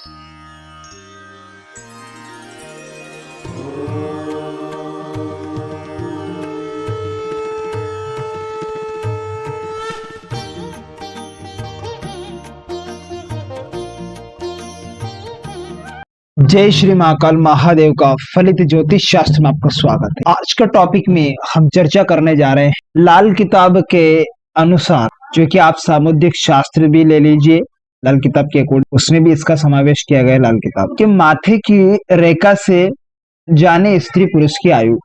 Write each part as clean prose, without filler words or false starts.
जय श्री महाकाल महादेव का फलित ज्योतिष शास्त्र में आपका स्वागत है। आज का टॉपिक में हम चर्चा करने जा रहे हैं लाल किताब के अनुसार, जो कि आप सामुद्रिक शास्त्र भी ले लीजिए, लाल किताब के अकॉर्डिंग उसमें भी इसका समावेश किया गया है। लाल किताब के माथे की रेखा से जाने स्त्री पुरुष की आयु,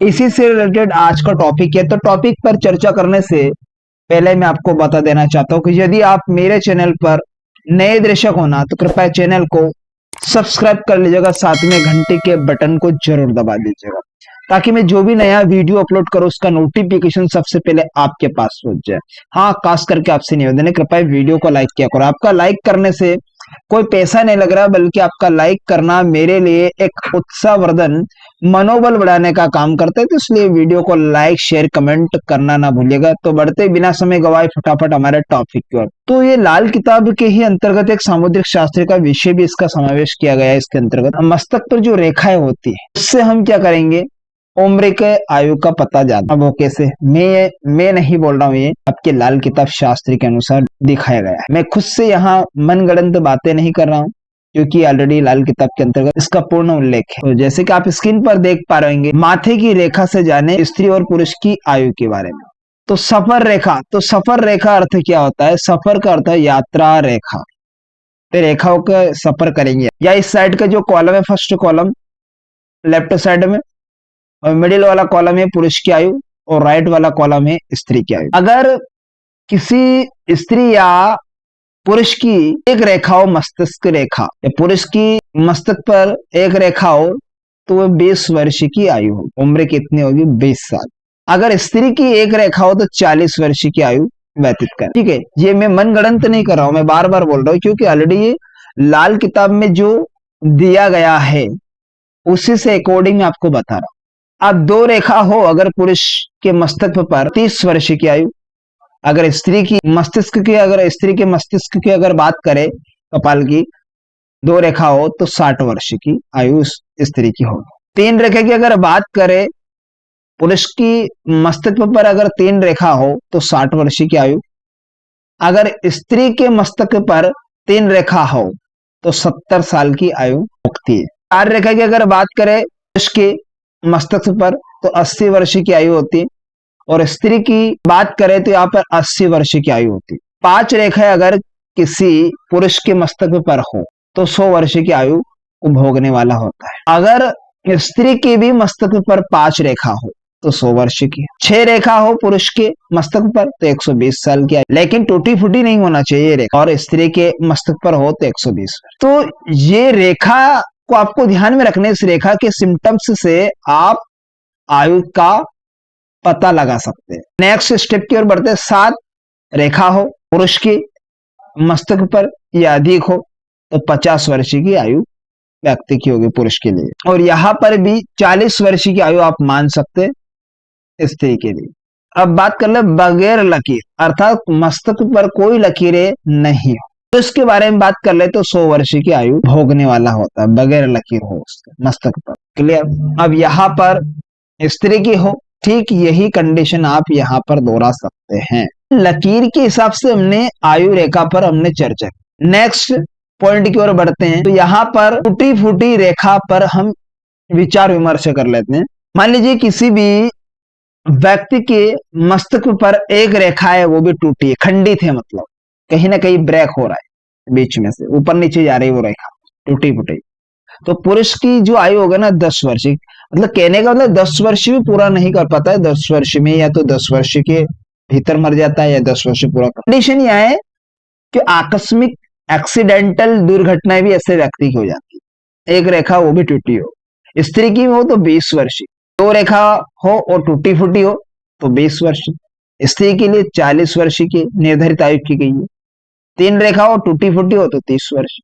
इसी से रिलेटेड आज का टॉपिक है। तो टॉपिक पर चर्चा करने से पहले मैं आपको बता देना चाहता हूँ कि यदि आप मेरे चैनल पर नए दर्शक होना तो कृपया चैनल को सब्सक्राइब कर लीजिएगा, साथ में घंटे के बटन को जरूर दबा दीजिएगा, ताकि मैं जो भी नया वीडियो अपलोड करूं उसका नोटिफिकेशन सबसे पहले आपके पास पहुंच जाए। हाँ, खास करके आपसे निवेदन है, कृपया वीडियो को लाइक किया करो। आपका लाइक करने से कोई पैसा नहीं लग रहा, बल्कि आपका लाइक करना मेरे लिए एक उत्साहवर्धन, मनोबल बढ़ाने का काम करता है। तो इसलिए वीडियो को लाइक शेयर कमेंट करना ना भूलिएगा। तो बढ़ते बिना समय गवाए फटाफट हमारे टॉपिक की ओर। तो ये लाल किताब के ही अंतर्गत एक सामुद्रिक शास्त्र का विषय भी इसका समावेश किया गया है। इसके अंतर्गत मस्तक पर जो रेखाएं होती है उससे हम क्या करेंगे, उम्र के आयु का पता जाना। अब वो कैसे, मैं नहीं बोल रहा हूँ, ये आपके लाल किताब शास्त्र के अनुसार दिखाया गया है। मैं खुद से यहाँ मनगढ़ंत बातें नहीं कर रहा हूँ, क्योंकि ऑलरेडी लाल किताब के अंतर्गत इसका पूर्ण उल्लेख है। तो जैसे कि आप स्क्रीन पर देख पा रहे होंगे, माथे की रेखा से जाने स्त्री और पुरुष की आयु के बारे में। तो सफर रेखा, तो सफर रेखा अर्थ क्या होता है? सफर का अर्थ है यात्रा रेखा। तो रेखाओं का सफर करेंगे, या इस साइड का जो कॉलम है, फर्स्ट कॉलम लेफ्ट साइड में, और मिडिल वाला कॉलम है पुरुष की आयु, और राइट वाला कॉलम है स्त्री की आयु। अगर किसी स्त्री या पुरुष की एक रेखा हो, मस्तिष्क रेखा, या पुरुष की मस्तक पर एक रेखा हो, तो वह 20 वर्ष की आयु हो। उम्र कितनी होगी? 20 साल। अगर स्त्री की एक रेखा हो तो 40 वर्ष की आयु व्यतीत कर। ठीक है, ये मैं मनगढ़ंत नहीं कर रहा हूं, मैं बार बार बोल रहा हूं, क्योंकि ऑलरेडी ये लाल किताब में जो दिया गया है उसी से अकॉर्डिंग मैं आपको बता रहा हूं। अब दो रेखा हो, अगर पुरुष के मस्तक पर 30 वर्ष की आयु, अगर स्त्री की मस्तिष्क की, अगर स्त्री के मस्तिष्क की अगर बात करें, कपाल की दो रेखा हो तो 60 वर्ष की आयु स्त्री की हो। तीन रेखा की अगर बात करें, पुरुष की मस्तक पर अगर 3 रेखा हो तो 60 वर्ष की आयु। अगर स्त्री के मस्तक पर 3 रेखा हो तो 70 साल की आयु होती है। 4 रेखा की अगर बात करें पुरुष के मस्तक पर तो 80 वर्ष की आयु होती है, और स्त्री की बात करें तो यहाँ पर 80 वर्ष की आयु होती है। 5 रेखाएं अगर किसी पुरुष के मस्तक पर हो तो 100 वर्ष की आयु को भोगने वाला होता है। अगर स्त्री की भी मस्तक पर 5 रेखा हो तो 100 वर्ष की। 6 रेखा हो पुरुष के मस्तक पर तो 120 साल की आयु, लेकिन टूटी फूटी नहीं होना चाहिए रेखा, और स्त्री के मस्तक पर हो तो 120 वर्ष। तो ये रेखा को आपको ध्यान में रखने, इस रेखा के सिम्टम्स से आप आयु का पता लगा सकते हैं। नेक्स्ट स्टेप की ओर बढ़ते, 7 रेखा हो पुरुष की मस्तक पर या अधिक हो तो 50 वर्ष की आयु व्यक्ति की होगी पुरुष के लिए, और यहां पर भी 40 वर्ष की आयु आप मान सकते हैं स्त्री के लिए। अब बात कर ले बगैर लकीर, अर्थात मस्तक पर कोई लकीरें नहीं हो, तो इसके बारे में बात कर ले तो 100 वर्ष की आयु भोगने वाला होता है, बगैर लकीर हो उसके मस्तक पर। क्लियर? अब यहाँ पर स्त्री की हो, ठीक यही कंडीशन आप यहाँ पर दोहरा सकते हैं। लकीर के हिसाब से हमने आयु रेखा पर हमने चर्चा की। नेक्स्ट पॉइंट की ओर बढ़ते हैं, तो यहाँ पर टूटी फूटी रेखा पर हम विचार विमर्श कर लेते हैं। मान लीजिए किसी भी व्यक्ति के मस्तक पर एक रेखा है, वो भी टूटी है, खंडित है, मतलब कहीं ना कहीं ब्रेक हो रहा है, बीच में से ऊपर नीचे जा रही है वो रेखा, टूटी फूटी। तो पुरुष की जो आयु होगा ना 10 वर्ष, मतलब कहने का मतलब 10 वर्ष भी पूरा नहीं कर पाता है, 10 वर्ष में या तो 10 वर्ष के भीतर मर जाता है, या 10 वर्ष पूरा। कंडीशन यह है कि आकस्मिक एक्सीडेंटल दुर्घटनाएं भी ऐसे व्यक्ति की हो जाती है। एक रेखा वो भी टूटी हो, स्त्री की हो तो 20 वर्ष, 2 रेखा हो और टूटी फूटी हो तो 20 वर्ष, स्त्री के लिए 40 वर्ष की निर्धारित आयु की गई है। 3 रेखा हो टूटी फूटी हो तो 30 वर्ष।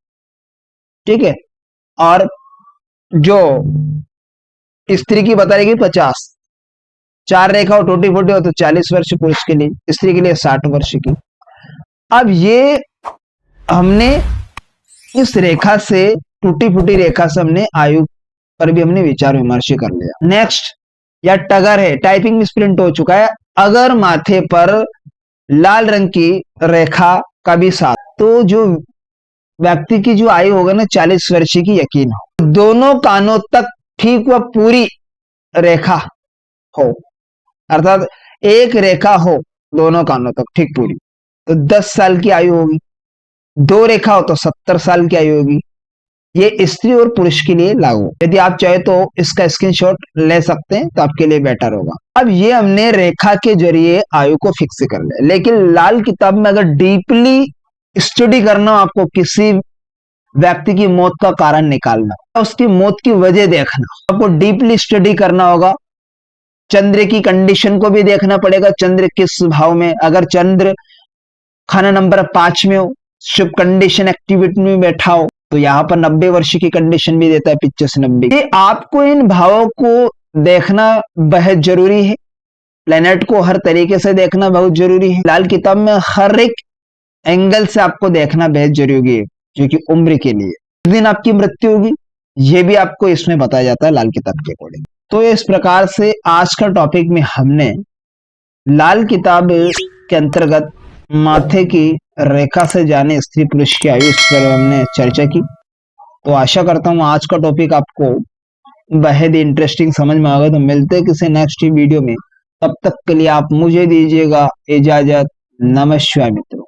ठीक है, और जो स्त्री की बता रही 50, 4 रेखा हो टूटी फूटी हो तो 40 वर्ष पुरुष के लिए, स्त्री के लिए 60 वर्ष की। अब ये हमने इस रेखा से, टूटी फूटी रेखा से हमने आयु पर भी हमने विचार विमर्श कर लिया। नेक्स्ट, या टगर है, टाइपिंग मिसप्रिंट हो चुका है। अगर माथे पर लाल रंग की रेखा का भी साथ, तो जो व्यक्ति की जो आयु होगा ना 40 वर्ष की, यकीन हो। दोनों कानों तक ठीक व पूरी रेखा हो, अर्थात एक रेखा हो दोनों कानों तक ठीक पूरी, तो 10 साल की आयु होगी। दो रेखा हो तो 70 साल की आयु होगी। ये स्त्री और पुरुष के लिए लागू। यदि आप चाहे तो इसका स्क्रीनशॉट ले सकते हैं, तो आपके लिए बेटर होगा। अब ये हमने रेखा के जरिए आयु को फिक्स कर लिया, लेकिन लाल किताब में अगर डीपली स्टडी करना हो, आपको किसी व्यक्ति की मौत का कारण निकालना, उसकी मौत की वजह देखना, आपको डीपली स्टडी करना होगा। चंद्र की कंडीशन को भी देखना पड़ेगा, चंद्र किस भाव में, अगर चंद्र खाना नंबर 5 में हो, शुभ कंडीशन एक्टिविटी में बैठा हो, तो यहाँ पर 90 वर्ष की कंडीशन भी देता है, 25 से 90। ये आपको इन भावों को देखना बेहद जरूरी है, प्लेनेट को हर तरीके से देखना बहुत जरूरी है। लाल किताब में हर एक एंगल से आपको देखना बेहद जरूरी है, जो कि उम्र के लिए जिस दिन आपकी मृत्यु होगी, ये भी आपको इसमें बताया जाता है लाल किताब के अकॉर्डिंग। तो इस प्रकार से आज का टॉपिक में हमने लाल किताब के अंतर्गत माथे की रेखा से जाने स्त्री पुरुष की आयु, इस पर हमने चर्चा की। तो आशा करता हूँ आज का टॉपिक आपको बेहद इंटरेस्टिंग समझ में आ गया। तो मिलते हैं किसी नेक्स्ट वीडियो में, तब तक के लिए आप मुझे दीजिएगा इजाजत। नमस्कार मित्रों।